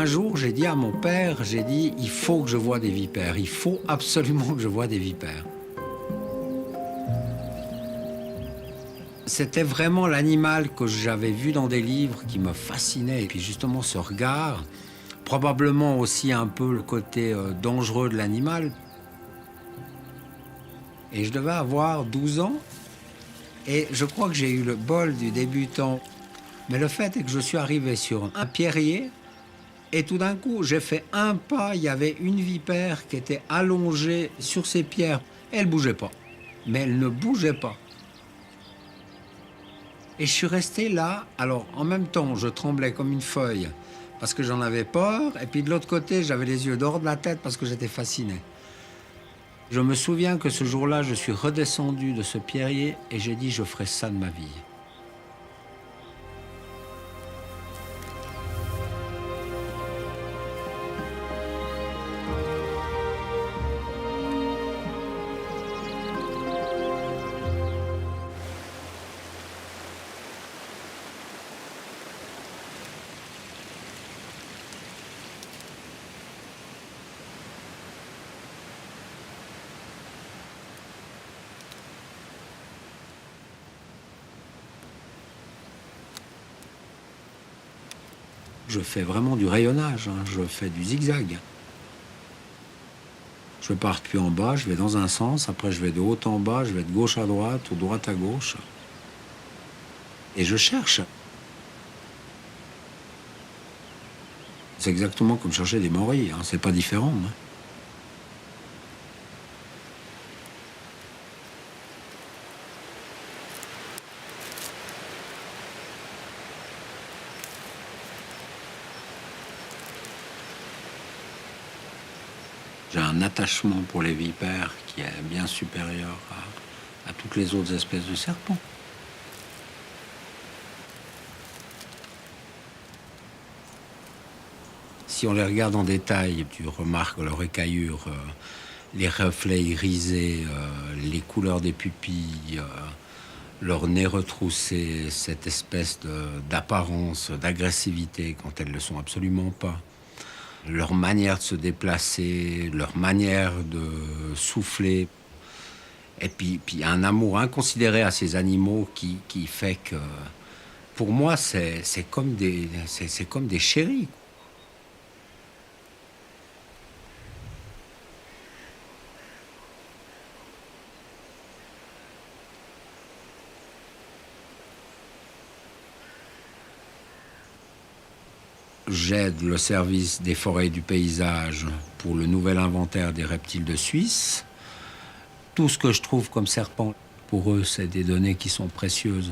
jour, j'ai dit à mon père, j'ai dit, il faut que je voie des vipères. Il faut absolument que je voie des vipères. C'était vraiment l'animal que j'avais vu dans des livres qui me fascinait. Et puis justement ce regard, probablement aussi un peu le côté dangereux de l'animal. Et je devais avoir 12 ans. Et je crois que j'ai eu le bol du débutant. Mais le fait est que je suis arrivé sur un pierrier. Et tout d'un coup, j'ai fait un pas. Il y avait une vipère qui était allongée sur ses pierres. Elle ne bougeait pas. Mais elle ne bougeait pas. Et je suis resté là. Alors, en même temps, je tremblais comme une feuille parce que j'en avais peur. Et puis de l'autre côté, j'avais les yeux dehors de la tête parce que j'étais fasciné. Je me souviens que ce jour-là, je suis redescendu de ce pierrier et j'ai dit, je ferai ça de ma vie. Je fais vraiment du rayonnage, hein. Je fais du zigzag. Je pars puis en bas, je vais dans un sens, après je vais de haut en bas, je vais de gauche à droite ou droite à gauche. Et je cherche. C'est exactement comme chercher des morilles, hein. C'est pas différent, hein. J'ai un attachement pour les vipères qui est bien supérieur à toutes les autres espèces de serpents. Si on les regarde en détail, tu remarques leur écaillure, les reflets irisés, les couleurs des pupilles, leur nez retroussé, cette espèce d'apparence, d'agressivité quand elles ne le sont absolument pas. Leur manière de se déplacer, leur manière de souffler. Et puis un amour inconsidéré à ces animaux qui fait que, pour moi, c'est comme des chéris. J'aide le service des forêts et du paysage pour le nouvel inventaire des reptiles de Suisse. Tout ce que je trouve comme serpent, pour eux, c'est des données qui sont précieuses.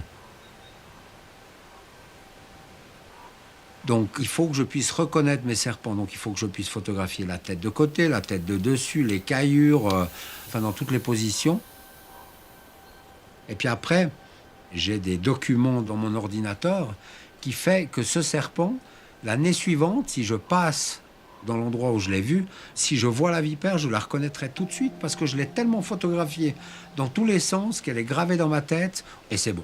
Donc il faut que je puisse reconnaître mes serpents, donc il faut que je puisse photographier la tête de côté, la tête de dessus, les caillures, enfin dans toutes les positions. Et puis après, j'ai des documents dans mon ordinateur qui fait que ce serpent, l'année suivante, si je passe dans l'endroit où je l'ai vu, si je vois la vipère, je la reconnaîtrai tout de suite parce que je l'ai tellement photographiée dans tous les sens qu'elle est gravée dans ma tête et c'est bon.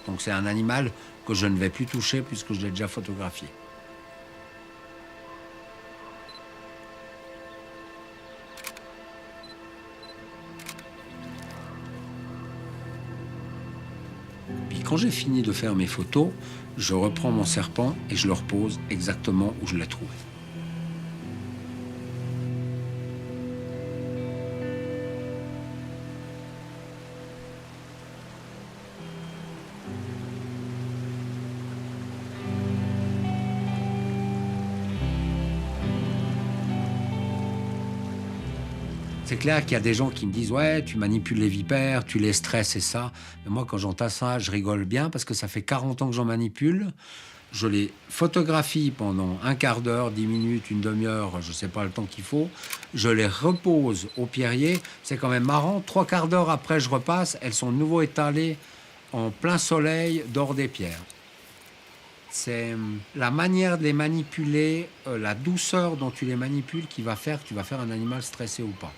Donc c'est un animal que je ne vais plus toucher puisque je l'ai déjà photographié. Puis quand j'ai fini de faire mes photos, je reprends mon serpent et je le repose exactement où je l'ai trouvé. C'est clair qu'il y a des gens qui me disent « Ouais, tu manipules les vipères, tu les stresses et ça. » Mais moi, quand j'entends ça, je rigole bien parce que ça fait 40 ans que j'en manipule. Je les photographie pendant un quart d'heure, 10 minutes, une demi-heure, je ne sais pas le temps qu'il faut. Je les repose au pierrier. C'est quand même marrant. 3 quarts d'heure après, je repasse. Elles sont de nouveau étalées en plein soleil, d'or des pierres. C'est la manière de les manipuler, la douceur dont tu les manipules qui va faire que tu vas faire un animal stressé ou pas.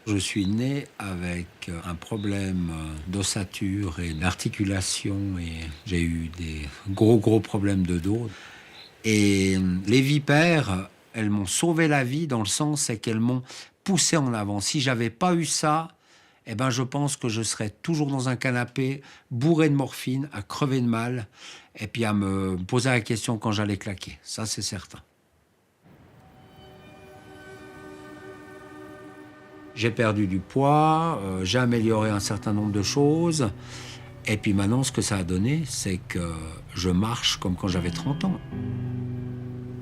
Je suis né avec un problème d'ossature et d'articulation et j'ai eu des gros problèmes de dos. Et les vipères, elles m'ont sauvé la vie dans le sens c'est qu'elles m'ont poussé en avant. Si j'avais pas eu ça, eh ben je pense que je serais toujours dans un canapé bourré de morphine, à crever de mal et puis à me poser la question quand j'allais claquer. Ça, c'est certain. J'ai perdu du poids, j'ai amélioré un certain nombre de choses. Et puis maintenant, ce que ça a donné, c'est que je marche comme quand j'avais 30 ans.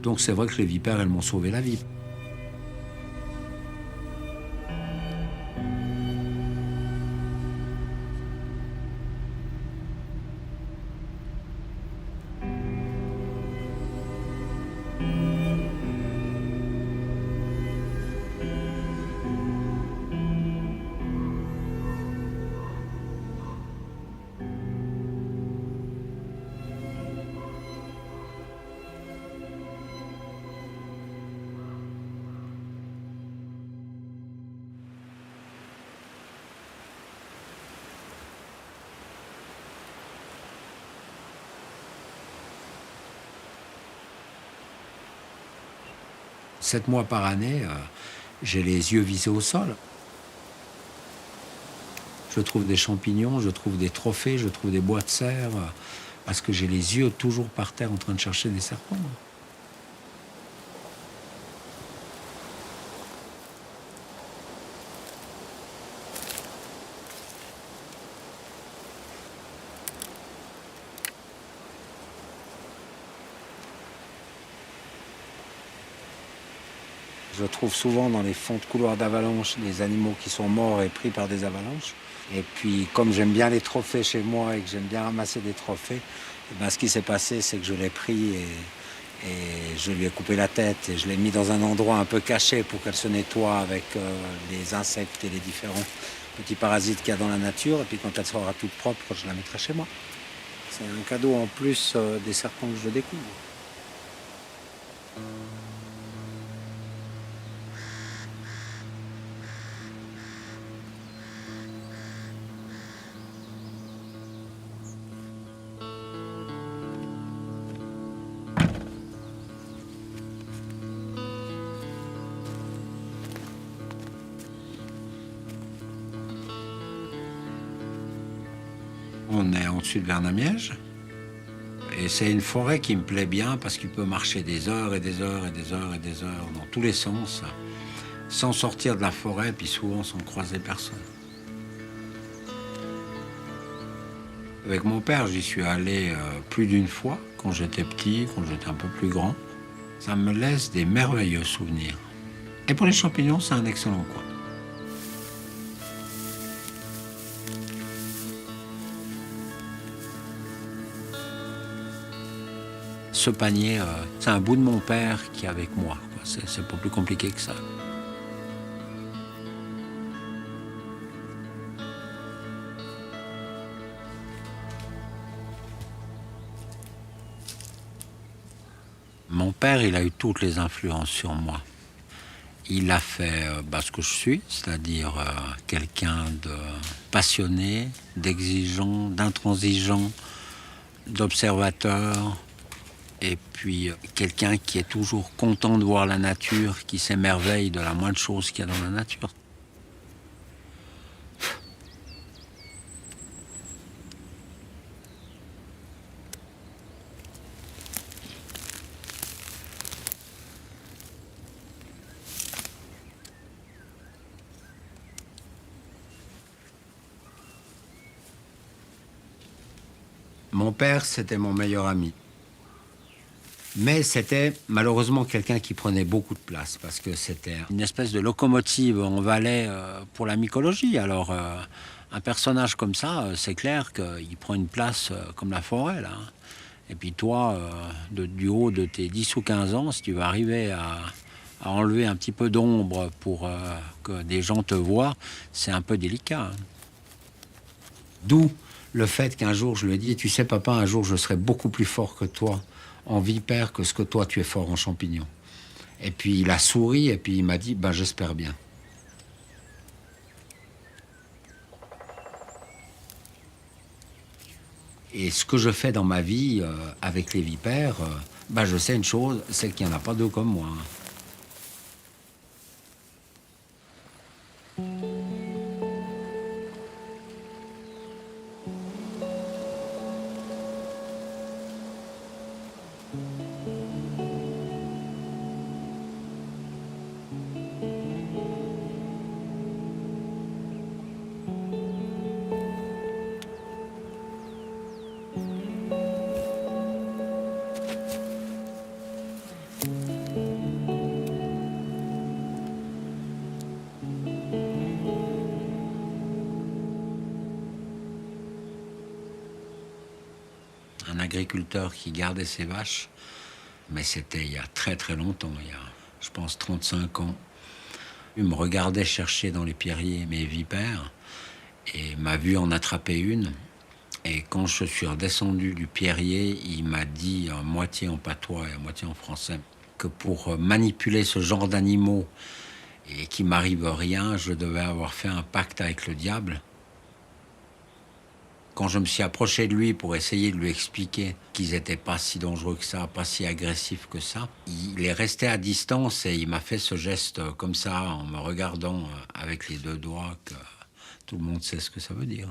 Donc c'est vrai que les vipères, elles m'ont sauvé la vie. Sept mois par année, j'ai les yeux visés au sol. Je trouve des champignons, je trouve des trophées, je trouve des bois de cerf, parce que j'ai les yeux toujours par terre en train de chercher des serpents. Je trouve souvent dans les fonds de couloirs d'avalanche des animaux qui sont morts et pris par des avalanches. Et puis, comme j'aime bien les trophées chez moi et que j'aime bien ramasser des trophées, eh ben, ce qui s'est passé, c'est que je l'ai pris et je lui ai coupé la tête et je l'ai mis dans un endroit un peu caché pour qu'elle se nettoie avec les insectes et les différents petits parasites qu'il y a dans la nature. Et puis, quand elle sera toute propre, je la mettrai chez moi. C'est un cadeau en plus des serpents que je découvre. On est au-dessus de Vernamiège. Et c'est une forêt qui me plaît bien parce qu'il peut marcher des heures et des heures et des heures et des heures dans tous les sens, sans sortir de la forêt, puis souvent sans croiser personne. Avec mon père, j'y suis allé plus d'une fois, quand j'étais petit, quand j'étais un peu plus grand. Ça me laisse des merveilleux souvenirs. Et pour les champignons, c'est un excellent coin. Ce panier, c'est un bout de mon père qui est avec moi. C'est pas plus compliqué que ça. Mon père, il a eu toutes les influences sur moi. Il a fait ce que je suis, c'est-à-dire quelqu'un de passionné, d'exigeant, d'intransigeant, d'observateur, et puis quelqu'un qui est toujours content de voir la nature, qui s'émerveille de la moindre chose qu'il y a dans la nature. Mon père, c'était mon meilleur ami. Mais c'était malheureusement quelqu'un qui prenait beaucoup de place parce que c'était une espèce de locomotive en Valais pour la mycologie. Alors, un personnage comme ça, c'est clair qu'il prend une place comme la forêt, là. Et puis toi, du haut de tes 10 ou 15 ans, si tu vas arriver à enlever un petit peu d'ombre pour que des gens te voient, c'est un peu délicat. D'où le fait qu'un jour, je lui ai dit, tu sais papa, un jour je serai beaucoup plus fort que toi en vipère que ce que toi tu es fort en champignons. Et puis il a souri et puis il m'a dit, j'espère bien. Et ce que je fais dans ma vie avec les vipères, bah, je sais une chose, c'est qu'il n'y en a pas deux comme moi. Un agriculteur qui gardait ses vaches, mais c'était il y a très très longtemps, il y a, je pense, 35 ans. Il me regardait chercher dans les pierriers mes vipères et m'a vu en attraper une. Et quand je suis redescendu du pierrier, il m'a dit, à moitié en patois et à moitié en français, que pour manipuler ce genre d'animaux et qu'il m'arrive rien, je devais avoir fait un pacte avec le diable. Quand je me suis approché de lui pour essayer de lui expliquer qu'ils n'étaient pas si dangereux que ça, pas si agressifs que ça, il est resté à distance et il m'a fait ce geste comme ça, en me regardant avec les deux doigts, que tout le monde sait ce que ça veut dire.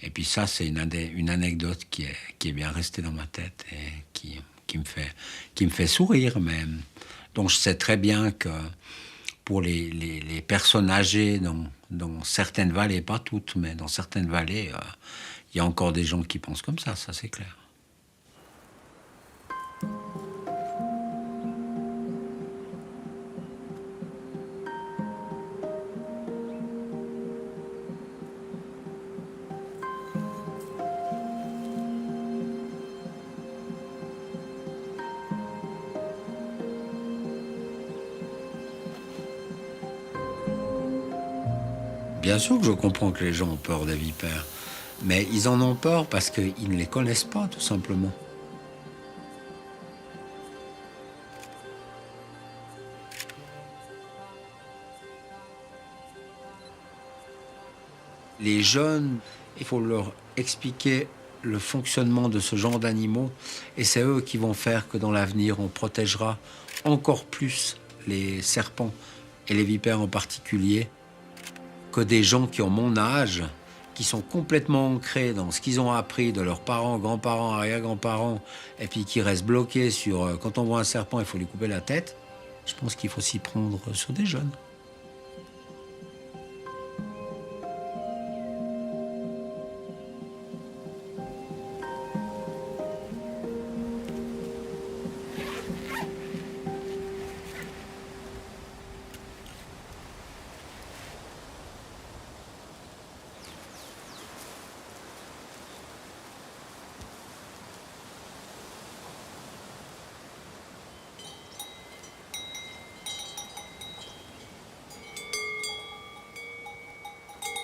Et puis ça, c'est une anecdote qui est bien restée dans ma tête et qui me fait sourire même. Donc je sais très bien que pour les personnes âgées dans certaines vallées, pas toutes, mais dans certaines vallées, il y a encore des gens qui pensent comme ça c'est clair. Bien sûr que je comprends que les gens ont peur des vipères, mais ils en ont peur parce qu'ils ne les connaissent pas, tout simplement. Les jeunes, il faut leur expliquer le fonctionnement de ce genre d'animaux, et c'est eux qui vont faire que dans l'avenir, on protégera encore plus les serpents, et les vipères en particulier, que des gens qui ont mon âge, qui sont complètement ancrés dans ce qu'ils ont appris de leurs parents, grands-parents, arrière-grands-parents, et puis qui restent bloqués sur quand on voit un serpent, il faut lui couper la tête. Je pense qu'il faut s'y prendre sur des jeunes.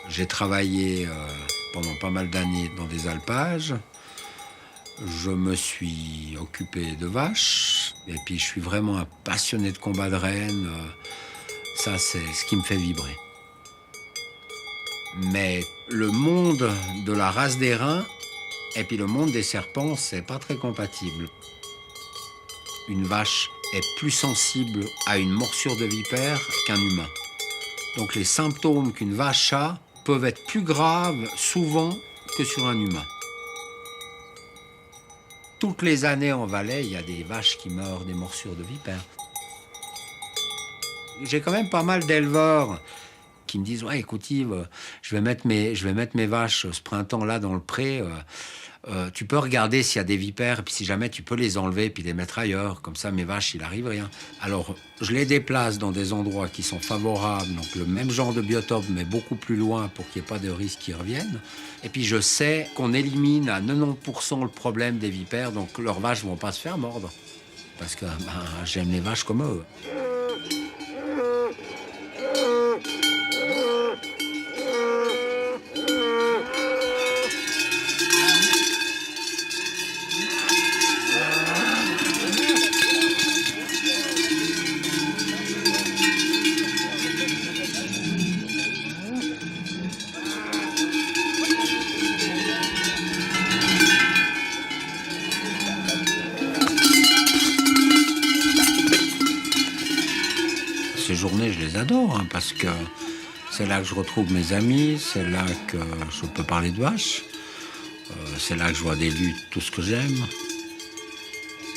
J'ai travaillé pendant pas mal d'années dans des alpages. Je me suis occupé de vaches. Et puis je suis vraiment un passionné de combat de rennes. Ça, c'est ce qui me fait vibrer. Mais le monde de la race des reins et puis le monde des serpents, c'est pas très compatible. Une vache est plus sensible à une morsure de vipère qu'un humain. Donc les symptômes qu'une vache a peuvent être plus graves souvent que sur un humain. Toutes les années en Valais, il y a des vaches qui meurent des morsures de vipères. J'ai quand même pas mal d'éleveurs qui me disent « Ouais, écoute Yves, je vais mettre mes vaches ce printemps-là dans le pré. Tu peux regarder s'il y a des vipères, puis si jamais tu peux les enlever puis les mettre ailleurs. Comme ça, mes vaches, il n'arrive rien. » Alors, je les déplace dans des endroits qui sont favorables, donc le même genre de biotope, mais beaucoup plus loin pour qu'il n'y ait pas de risque qu'ils reviennent. Et puis, je sais qu'on élimine à 90% le problème des vipères, donc leurs vaches ne vont pas se faire mordre. Parce que j'aime les vaches comme eux. journées, je les adore, hein, parce que c'est là que je retrouve mes amis, c'est là que je peux parler de vaches, c'est là que je vois des luttes, tout ce que j'aime.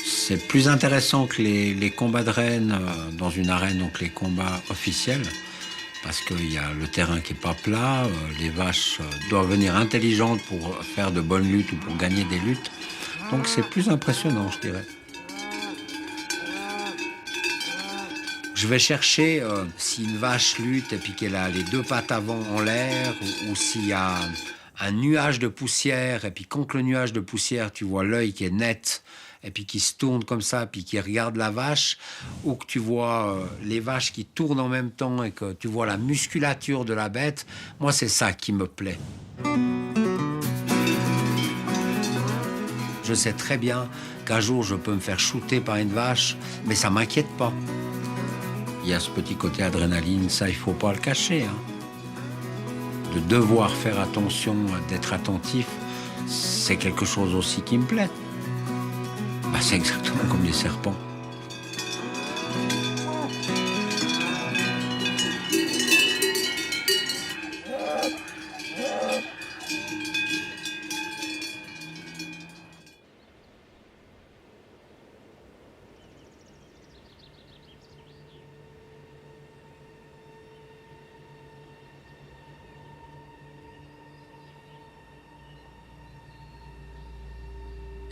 C'est plus intéressant que les combats de rennes dans une arène, donc les combats officiels, parce qu'il y a le terrain qui n'est pas plat, les vaches doivent venir intelligentes pour faire de bonnes luttes ou pour gagner des luttes. Donc c'est plus impressionnant, je dirais. Je vais chercher si une vache lutte et puis qu'elle a les deux pattes avant en l'air, ou s'il y a un nuage de poussière, et puis contre le nuage de poussière, tu vois l'œil qui est net, et puis qui se tourne comme ça, puis qui regarde la vache, ou que tu vois les vaches qui tournent en même temps et que tu vois la musculature de la bête. Moi, c'est ça qui me plaît. Je sais très bien qu'un jour, je peux me faire shooter par une vache, mais ça m'inquiète pas. Il y a ce petit côté adrénaline, ça, il faut pas le cacher, hein. De devoir faire attention, d'être attentif, c'est quelque chose aussi qui me plaît. Bah, c'est exactement comme les serpents.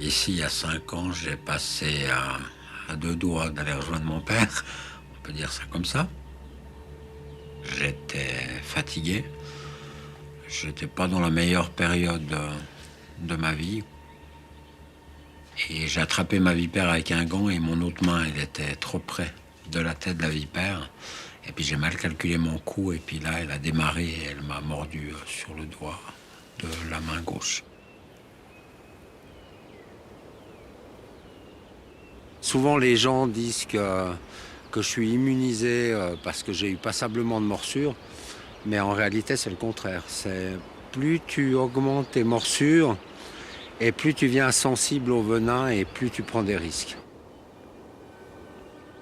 Ici, il y a 5 ans, j'ai passé à 2 doigts d'aller rejoindre mon père. On peut dire ça comme ça. J'étais fatigué. J'étais pas dans la meilleure période de ma vie. Et j'ai attrapé ma vipère avec un gant et mon autre main, elle était trop près de la tête de la vipère. Et puis j'ai mal calculé mon coup et puis là, elle a démarré et elle m'a mordu sur le doigt de la main gauche. Souvent, les gens disent que je suis immunisé parce que j'ai eu passablement de morsures, mais en réalité, c'est le contraire. C'est plus tu augmentes tes morsures et plus tu viens sensible au venin et plus tu prends des risques.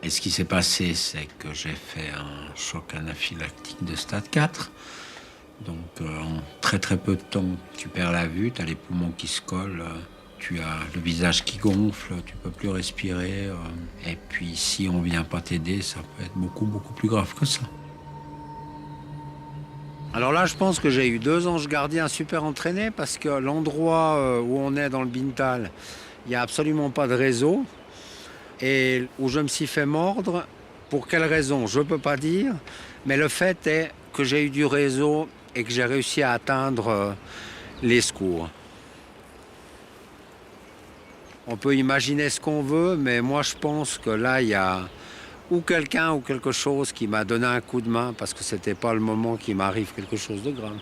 Et ce qui s'est passé, c'est que j'ai fait un choc anaphylactique de stade 4. Donc, en très très peu de temps, tu perds la vue, tu as les poumons qui se collent. Tu as le visage qui gonfle, tu peux plus respirer. Et puis, si on vient pas t'aider, ça peut être beaucoup plus grave que ça. Alors là, je pense que j'ai eu 2 anges gardiens super entraînés parce que l'endroit où on est dans le Bintal, il n'y a absolument pas de réseau. Et où je me suis fait mordre, pour quelle raison, je ne peux pas dire. Mais le fait est que j'ai eu du réseau et que j'ai réussi à atteindre les secours. On peut imaginer ce qu'on veut, mais moi je pense que là, il y a ou quelqu'un ou quelque chose qui m'a donné un coup de main parce que c'était pas le moment qu'il m'arrive quelque chose de grave.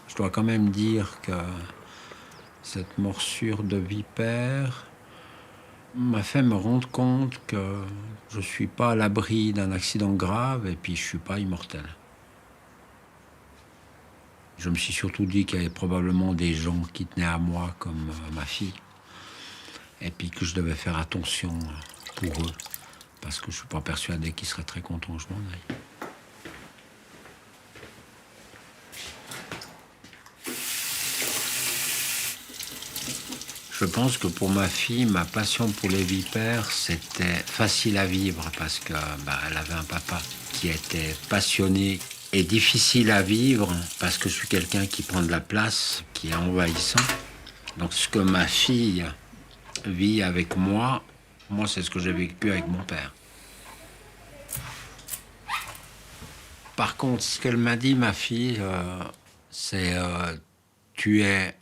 Je dois quand même dire que cette morsure de vipère m'a fait me rendre compte que je ne suis pas à l'abri d'un accident grave et puis je ne suis pas immortel. Je me suis surtout dit qu'il y avait probablement des gens qui tenaient à moi comme ma fille et puis que je devais faire attention pour eux parce que je ne suis pas persuadé qu'ils seraient très contents que je m'en aille. Je pense que pour ma fille, ma passion pour les vipères, c'était facile à vivre parce que elle avait un papa qui était passionné et difficile à vivre parce que je suis quelqu'un qui prend de la place, qui est envahissant. Donc ce que ma fille vit avec moi, c'est ce que j'ai vécu avec mon père. Par contre, ce qu'elle m'a dit, ma fille, C'est tu es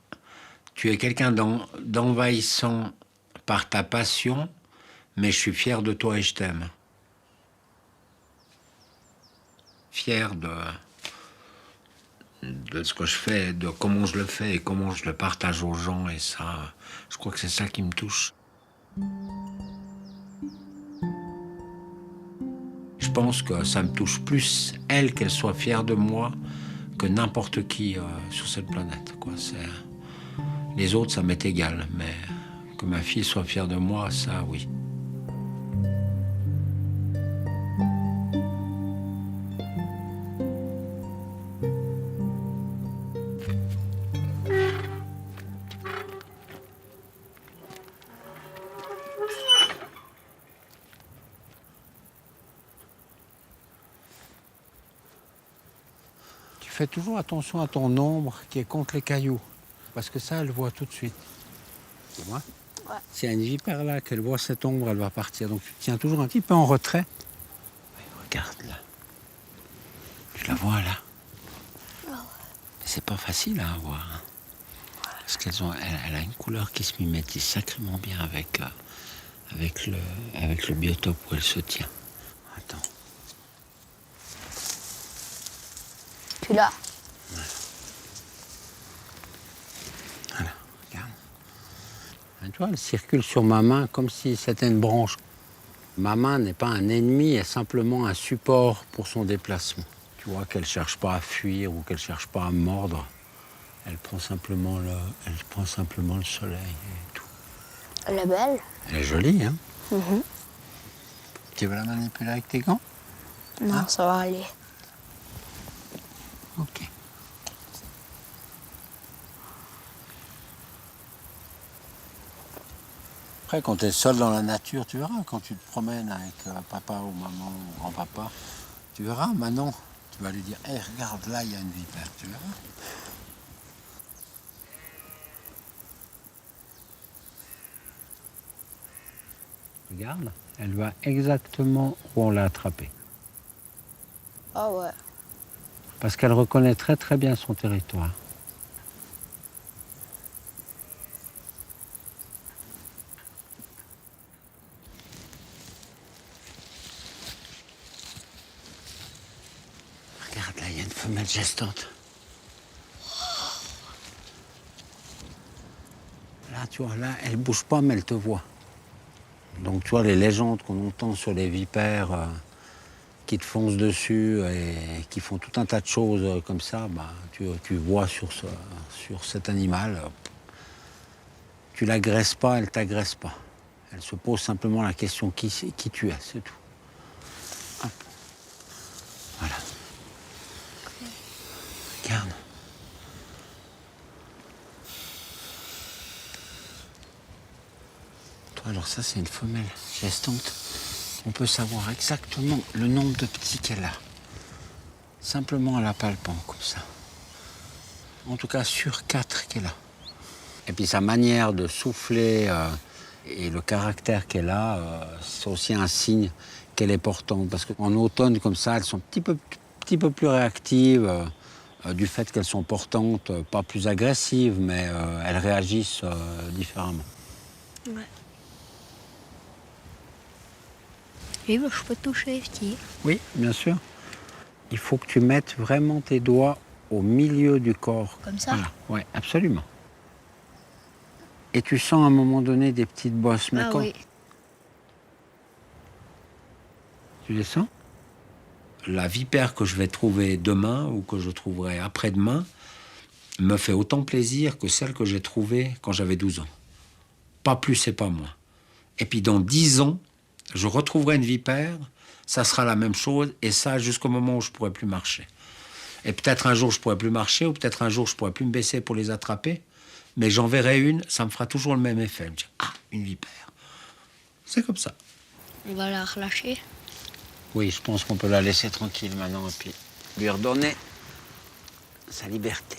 quelqu'un d'envahissant par ta passion, mais je suis fier de toi et je t'aime. Fier de ce que je fais, de comment je le fais et comment je le partage aux gens. Et ça, je crois que c'est ça qui me touche. Je pense que ça me touche plus, elle, qu'elle soit fière de moi, que n'importe qui sur cette planète, quoi. Les autres, ça m'est égal, mais que ma fille soit fière de moi, ça, oui. Fais toujours attention à ton ombre qui est contre les cailloux, parce que ça, elle voit tout de suite. Tu vois? Ouais. S'il y a une vipère là, qu'elle voit cette ombre, elle va partir. Donc tu te tiens toujours un petit peu en retrait. Oui, regarde là. Tu la vois là? Oh. Mais c'est pas facile à avoir. Hein. Parce elle a une couleur qui se mimétise sacrément bien avec le biotope où elle se tient. Attends. Tu l'as. Ouais. Voilà, regarde. Tu vois, elle circule sur ma main comme si c'était une branche. Ma main n'est pas un ennemi, elle est simplement un support pour son déplacement. Tu vois qu'elle ne cherche pas à fuir ou qu'elle ne cherche pas à mordre. Elle prend simplement le soleil et tout. Elle est belle. Elle est jolie, hein? Mm-hmm. Tu veux la manipuler avec tes gants? Non, hein? Ça va aller. Ok. Après, quand tu es seul dans la nature, tu verras, quand tu te promènes avec papa ou maman ou grand-papa, tu verras, Manon, tu vas lui dire, hé, regarde, là, il y a une vipère, tu verras. Regarde, elle va exactement où on l'a attrapée. Ah ouais. Parce qu'elle reconnaît très très bien son territoire. Regarde, là, il y a une femelle gestante. Là, tu vois, là, elle bouge pas, mais elle te voit. Donc, tu vois, les légendes qu'on entend sur les vipères qui te foncent dessus et qui font tout un tas de choses comme ça, bah, tu vois sur cet animal. Tu l'agresses pas, elle t'agresse pas. Elle se pose simplement la question qui tu es, c'est tout. Hop. Voilà. Regarde. Toi, alors ça, c'est une femelle gestante. On peut savoir exactement le nombre de petits qu'elle a. Simplement en la palpant comme ça. En tout cas, sur 4 qu'elle a. Et puis sa manière de souffler et le caractère qu'elle a, c'est aussi un signe qu'elle est portante. Parce qu'en automne, comme ça, elles sont un petit peu plus réactives du fait qu'elles sont portantes, pas plus agressives, mais elles réagissent différemment. Ouais. Oui, je peux te toucher, Steve. Oui, bien sûr. Il faut que tu mettes vraiment tes doigts au milieu du corps. Comme ça? Voilà, oui, absolument. Et tu sens à un moment donné des petites bosses. Mais oui. Tu les sens? La vipère que je vais trouver demain ou que je trouverai après-demain me fait autant plaisir que celle que j'ai trouvée quand j'avais 12 ans. Pas plus et pas moins. Et puis dans 10 ans, je retrouverai une vipère, ça sera la même chose, et ça jusqu'au moment où je ne pourrai plus marcher. Et peut-être un jour je ne pourrai plus marcher, ou peut-être un jour je ne pourrai plus me baisser pour les attraper, mais j'en verrai une, ça me fera toujours le même effet. Je me dis, ah, une vipère. C'est comme ça. On va la relâcher. Oui, je pense qu'on peut la laisser tranquille maintenant, et puis lui redonner sa liberté.